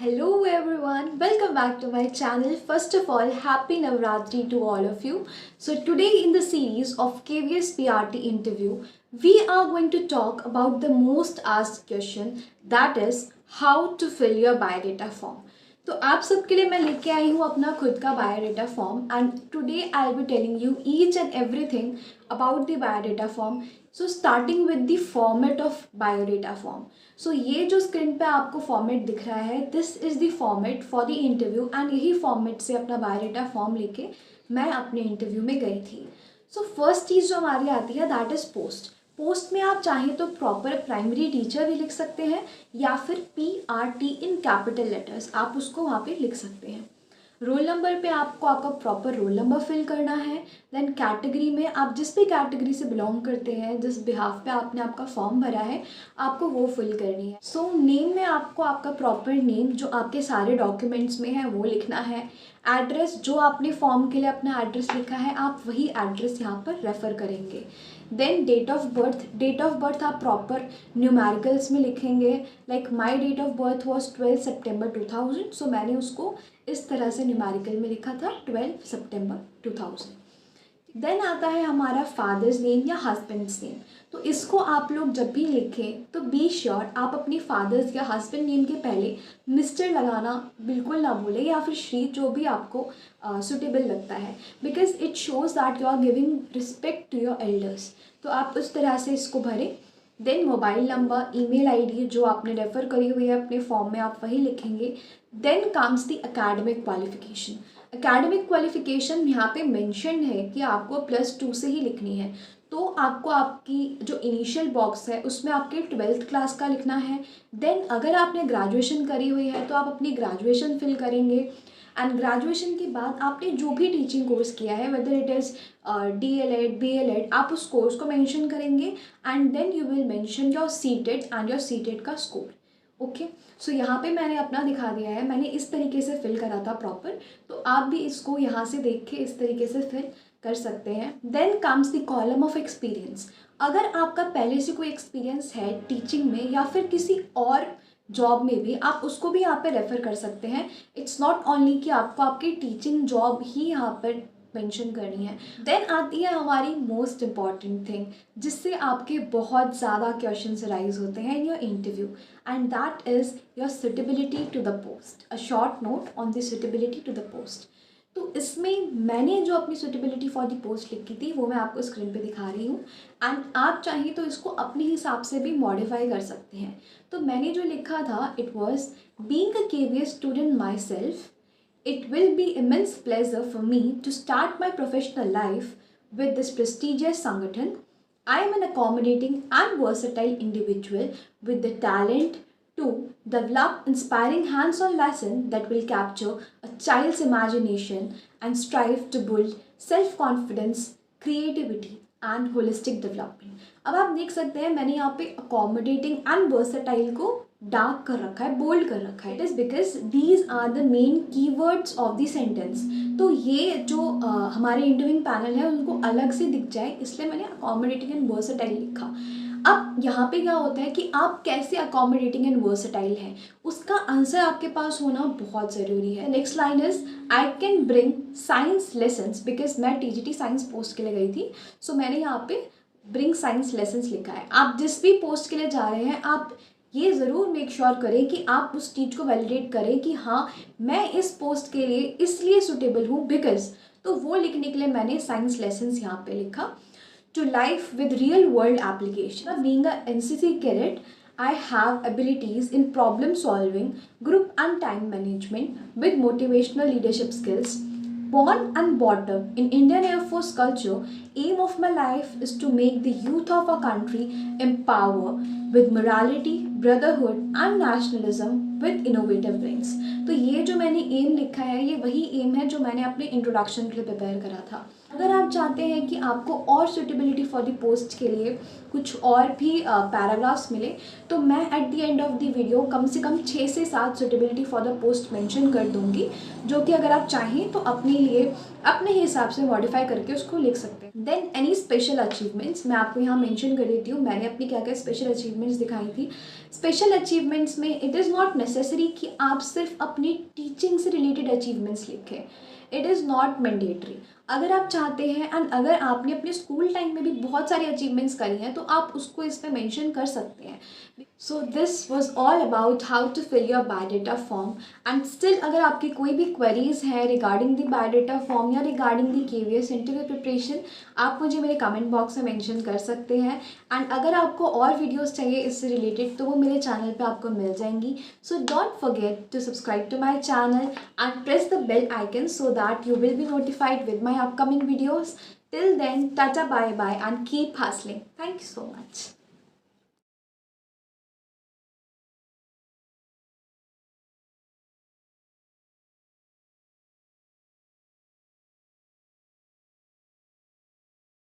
Hello everyone, welcome back to my channel. First of all, happy Navratri to all of you. So today in the series of KVS PRT interview, we are going to talk about the most asked question, that is how to fill your biodata form. तो आप सबके लिए मैं लेके आई हूँ अपना खुद का biodata form and today I will be telling you each and everything about the biodata form. So starting with the format of biodata form. So ये जो स्क्रीन पे आपको फॉर्मेट दिख रहा है, this is the format for the interview and यही format से अपना बायोडाटा फॉर्म लेके मैं अपने इंटरव्यू में गई थी. सो फर्स्ट चीज़ जो हमारी आती है दैट इज़ पोस्ट. पोस्ट में आप चाहें तो प्रॉपर प्राइमरी टीचर भी लिख सकते हैं या फिर PRT इन कैपिटल लेटर्स आप उसको वहाँ पे लिख सकते हैं. रोल नंबर पे आपको आपका प्रॉपर रोल नंबर फिल करना है. देन कैटेगरी में आप जिस भी कैटेगरी से बिलोंग करते हैं, जिस बिहाफ पे आपने आपका फॉर्म भरा है, आपको वो फिल करनी है. सो नेम में आपको आपका प्रॉपर नेम जो आपके सारे डॉक्यूमेंट्स में है वो लिखना है. एड्रेस जो आपने फॉर्म के लिए अपना एड्रेस लिखा है आप वही एड्रेस यहाँ पर रेफ़र करेंगे. देन डेट ऑफ बर्थ आप प्रॉपर न्यूमेरिकल्स में लिखेंगे. Like my date of birth was 12 सितंबर 2000. सो मैंने उसको इस तरह से न्यूमेरिकल में लिखा था 12 सितंबर 2000. देन आता है हमारा फादर्स नेम या हस्बैंड्स नेम. तो इसको आप लोग जब भी लिखें तो बी श्योर आप अपने फादर्स या हस्बैंड नेम के पहले मिस्टर लगाना बिल्कुल ना भूलें या फिर श्री, जो भी आपको सुटेबल लगता है, because it shows that you are giving respect to your elders. तो आप उस तरह से इसको भरें. Then mobile number, email ID जो आपने रेफ़र करी हुई है अपने फॉर्म में आप वही लिखेंगे. Then comes the academic qualification. Academic qualification यहाँ पे मेंशन है कि आपको +2 से ही लिखनी है. तो आपको आपकी जो इनिशियल बॉक्स है उसमें आपके 12th क्लास का लिखना है. देन अगर आपने ग्रेजुएशन करी हुई है तो आप अपनी ग्रेजुएशन फिल करेंगे. एंड ग्रेजुएशन के बाद आपने जो भी टीचिंग कोर्स किया है, whether it is DLED BLED, आप उस कोर्स को मेंशन करेंगे. And then you will mention your CTET and your CTET का स्कोर. ओके, सो यहाँ पे मैंने अपना दिखा दिया है, मैंने इस तरीके से फिल करा था प्रॉपर. तो आप भी इसको यहाँ से देख के इस तरीके से फिल कर सकते हैं. Then comes the column of experience. अगर आपका पहले से कोई एक्सपीरियंस है टीचिंग में या फिर किसी और जॉब में भी, आप उसको भी यहाँ पे रेफ़र कर सकते हैं. इट्स नॉट ओनली कि आपको आपकी टीचिंग जॉब ही यहाँ पर मेंशन करनी है. देन आती है हमारी मोस्ट इम्पॉर्टेंट थिंग जिससे आपके बहुत ज़्यादा क्वेश्चंस राइज होते हैं in your interview, and that is your suitability to the post. A short note on the suitability to the post. तो इसमें मैंने जो अपनी सुटेबिलिटी फॉर द पोस्ट लिखी थी वो मैं आपको स्क्रीन पे दिखा रही हूँ. एंड आप चाहिए तो इसको अपने हिसाब से भी मॉडिफाई कर सकते हैं. तो मैंने जो लिखा था, it was being a KVS student my self, it will be immense pleasure for me to start my professional life with this prestigious Sangathan. I am an accommodating and versatile individual with the talent to develop inspiring hands-on lessons that will capture a child's imagination and strive to build self-confidence, creativity and holistic development. अब आप देख सकते हैं मैंने यहाँ पे accommodating and versatile को dark कर रखा है, बोल्ड कर रखा है. It is because these are the main keywords of the sentence. तो ये जो हमारे इंटरव्यूइंग पैनल है उनको अलग से दिख जाए इसलिए मैंने अकोमोडेटिंग एंड वर्सेटाइल लिखा. अब यहाँ पे क्या होता है कि आप कैसे अकोमोडेटिंग एंड वर्सेटाइल हैं उसका आंसर आपके पास होना बहुत ज़रूरी है. Next line is I can bring science lessons, because मैं TGT साइंस पोस्ट के लिए गई थी. सो मैंने यहाँ पे ब्रिंग साइंस लेसन्स लिखा है. आप जिस भी पोस्ट के लिए जा रहे हैं आप ये ज़रूर मेक श्योर करें कि आप उस चीज़ को वैलिडेट करें कि हाँ मैं इस पोस्ट के लिए इसलिए सुटेबल हूँ बिकॉज. तो वो लिखने के लिए मैंने साइंस लेसन्स यहाँ पे लिखा. To life with real world application. Being a NCC cadet I have abilities in problem solving, group and time management with motivational leadership skills. Born and brought up in Indian Air Force culture, aim of my life is to make the youth of our country empower with morality, brotherhood and nationalism with innovative brains. तो ये जो मैंने M लिखा है ये वही M है जो मैंने अपने इंट्रोडक्शन के लिए प्रिपेयर करा था. अगर आप चाहते हैं कि आपको और सुटेबिलिटी फॉर द पोस्ट के लिए कुछ और भी पैराग्राफ्स मिले, तो मैं at the end of the video कम से कम 6 से 7 suitability for the post mention कर दूंगी, जो कि अगर आप चाहें तो अपने लिए अपने हिसाब से मॉडिफाई करके उसको लिख सकते हैं। देन एनी स्पेशल अचीवमेंट्स मैं आपको यहाँ मेंशन कर देती हूँ, मैंने अपनी क्या क्या स्पेशल अचीवमेंट्स दिखाई थी। स्पेशल अचीवमेंट्स में इट इज़ नॉट नेसेसरी कि आप सिर्फ अपनी टीचिंग से रिलेटेड अचीवमेंट्स लिखें, इट इज़ नॉट मैंडेटरी। अगर आप चाहते हैं एंड अगर आपने अपने स्कूल टाइम में भी बहुत सारी अचीवमेंट्स करी हैं तो आप उसको इसमें मेंशन कर सकते हैं। So this was all about how to fill your biodata form. And still अगर आपकी कोई भी क्वेरीज है रिगार्डिंग द बायोडाटा फॉर्म या regarding the KVS interview preparation, आप मुझे मेरे कमेंट बॉक्स में मेंशन कर सकते हैं। एंड अगर आपको और वीडियोस चाहिए इससे रिलेटेड तो वो मेरे चैनल पे आपको मिल जाएंगी। So don't forget to subscribe to my channel and press the bell icon so that you will be notified with my upcoming videos. Till then, tata bye bye and keep hustling. Thank you so much.